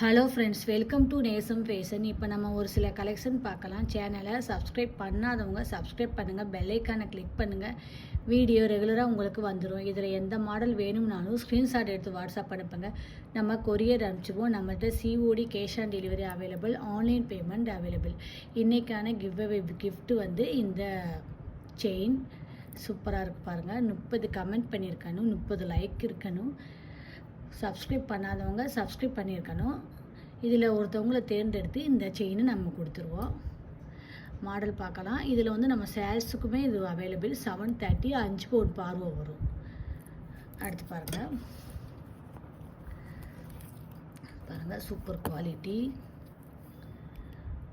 Hello friends, welcome to நேசம் fashion. இப்போ நம்ம ஒரு சில கலெக்ஷன் பார்க்கலாம். சேனலை சப்ஸ்கிரைப் பண்ணாதவங்க சப்ஸ்கிரைப் பண்ணுங்கள், பெல்லைக்கானை கிளிக் பண்ணுங்கள். வீடியோ ரெகுலராக உங்களுக்கு வந்துடும். இதில் எந்த மாடல் வேணும்னாலும் ஸ்க்ரீன்ஷாட் எடுத்து வாட்ஸ்அப் அனுப்புங்க. நம்ம கொரியர் அனுப்பிச்சிடுவோம். நம்மள்கிட்ட COD cash on delivery available, online payment available. இன்றைக்கான கிஃப்ட் வந்து இந்த செயின் சூப்பராக இருக்குது பாருங்கள். 30 கமெண்ட் பண்ணியிருக்கணும், 30 லைக் இருக்கணும். சப்ஸ்கிரைப் பண்ணாதவங்க சப்ஸ்கிரைப் பண்ணியிருக்கணும். இதில் ஒருத்தவங்களை தேர்ந்தெடுத்து இந்த செயினை நம்ம கொடுத்துருவோம். மாடல் பார்க்கலாம். இதில் வந்து நம்ம சேல்ஸுக்குமே இது அவைலபிள். 730 5 பவுன் பார்வை வரும். அடுத்து பாருங்கள், சூப்பர் குவாலிட்டி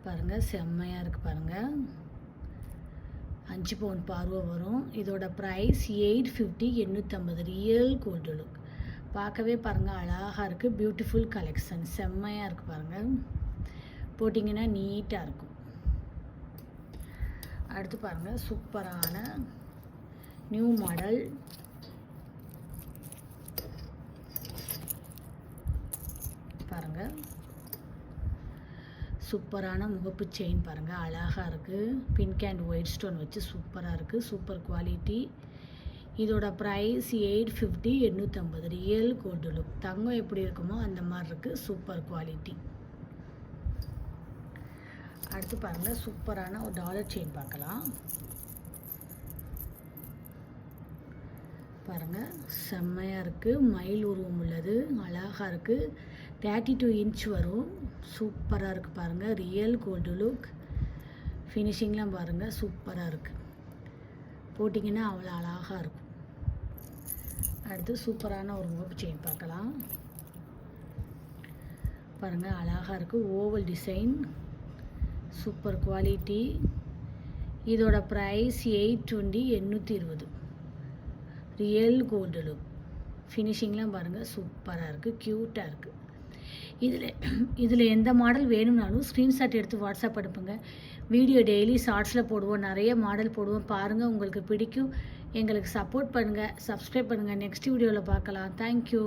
பாருங்கள், செம்மையாக இருக்குது பாருங்கள். 5 பவுன் பார்வை வரும். இதோட ப்ரைஸ் 850, 850 ரியல் கோல்டு லுக். பார்க்கவே பாருங்கள், அழகாக இருக்குது. பியூட்டிஃபுல் கலெக்ஷன், செம்மையாக இருக்குது பாருங்கள். போட்டிங்கன்னா நீட்டாக இருக்கும். அடுத்து பாருங்கள், சூப்பரான நியூ மாடல் பாருங்கள். சூப்பரான முகப்பு செயின் பாருங்கள், அழகாக இருக்குது. பிங்க் அண்ட் ஒயிட் ஸ்டோன் வச்சு சூப்பராக இருக்குது. Super quality. இதோட ப்ரைஸ் 850, 850 ரியல் கோல்டு லுக். தங்கம் எப்படி இருக்குமோ அந்த மாதிரி இருக்குது. Super quality. அடுத்து பாருங்கள், சூப்பரான ஒரு டாலர் செயின் பார்க்கலாம். பாருங்கள், செம்மையாக இருக்குது. மயில் உருவம் உள்ளது, அழகாக இருக்குது. 32 இன்ச் வரும். சூப்பராக இருக்குது பாருங்கள். Real gold look. ஃபினிஷிங்லாம் பாருங்கள், சூப்பராக இருக்குது. போட்டிங்கன்னா அவ்வளோ அழகாக இருக்கும். அடுத்து சூப்பரான ஒரு முகப்பு செயின் பார்க்கலாம். பாருங்கள், அழகாக இருக்குது. Oval design, super quality. இதோட ப்ரைஸ் 820, 820 ரியல் கோல்டு லுக். ஃபினிஷிங்லாம் பாருங்கள், சூப்பராக இருக்குது, க்யூட்டாக இருக்குது. இதில் எந்த மாடல் வேணும்னாலும் ஸ்க்ரீன்ஷாட் எடுத்து வாட்ஸ்அப் அனுப்புங்க. வீடியோ டெய்லி ஷார்ட்ஸில் போடுவோம், நிறைய மாடல் போடுவோம். பாருங்கள், உங்களுக்கு பிடிக்கும். எங்களுக்கு சப்போர்ட் பண்ணுங்கள், சப்ஸ்கிரைப் பண்ணுங்கள். நெக்ஸ்ட் வீடியோவில் பார்க்கலாம். தேங்க்யூ.